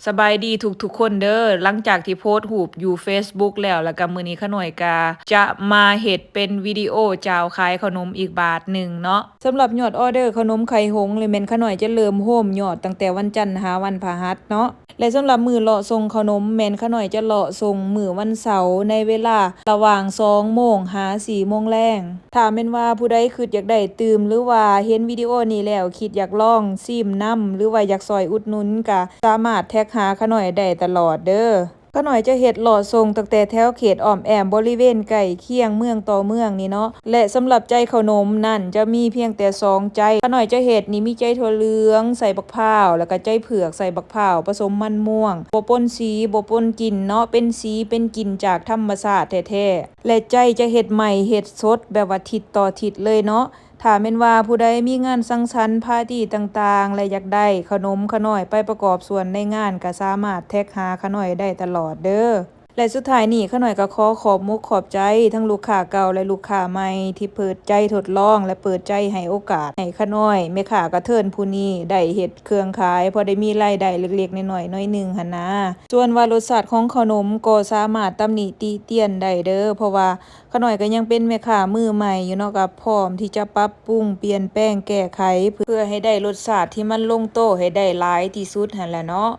สบายดีทุกคนเด้อหลังจากที่โพสต์รูปอยู่ Facebook แล้วก็มื้อนี้ขาน้อยก็จะมาเฮ็ดเป็นวิดีโอจ้าวขายขนมอีกบาทหนึ่งเนาะสำหรับยอดออเดอร์ขนมไข่หงส์เลยแม่นขาน้อยจะเริ่มโฮมยอดตั้งแต่วันจันทร์หาวันพฤหัสเนาะและสำหรับมื้อเลาะส่งขนมแม่นขาน้อยจะเลาะส่งมื้อวันเสาร์ในเวลาระหว่าง2 โมงหา4 โมงแลงถ้าแม่นว่าผู้ใดคิดอยากได้ตื่มหรือว่าเห็นวิดีโอนี้แล้วคิดอยากลองชิมนำหรือว่าอยากซอยอุดหนุนก็สามารถแท็กหาขาน้อยได้ตลอดเด้อขาน้อยจะเฮ็ดหลอดส่งตั้งแต่แถวเขตอ้อมแอมบริเวณใกล้เคียงเมืองต่อเมืองนี่เนาะและสำหรับใจขนมนั่นจะมีเพียงแต่2ใจขาน้อยจะเฮ็ดนี่มีใจถั่วเหลืองใส่บักพร้าวแล้วก็ใจเผือกใส่บักพร้าวผสมมันม่วงบ่ปนสีบ่ปนกลิ่นเนาะเป็นสีเป็นกลิ่นจากธรรมชาติแท้ๆและใจจะเฮ็ดใหม่เฮ็ดสดแบบว่าทิศต่อทิศเลยเนาะถ้าแม่นว่าผู้ใดมีงานสังสรรค์ปาร์ตีต่างๆและอยากได้ขนมขาน้อยไปประกอบส่วนในงานก็สามารถแท็กหาขาน้อยได้ตลอดเด้อและสุดท้ายนี้ขาน้อยก็ขอบมุกขอบใจทั้งลูกค้าเก่าและลูกค้าใหม่ที่เปิดใจทดลองและเปิดใจให้โอกาสให้ขาน้อยแม่ค้ากระเทินผู้นี้ได้เฮ็ดเครื่องขายพอได้มีรายได้เล็กๆน้อยๆน้อยหนึ่งหั้นนะส่วนว่ารสชาติของขนมก็สามารถตำหนิติเตียนได้เด้อเพราะว่าขาน้อยก็ยังเป็นแม่ค้ามือใหม่อยู่เนาะก็พร้อมที่จะปรับปรุงเปลี่ยนแปลงแก้ไขเพื่อให้ได้รสชาติที่มันลงโต๊ะให้ได้หลายที่สุดหั่นแหละเนาะ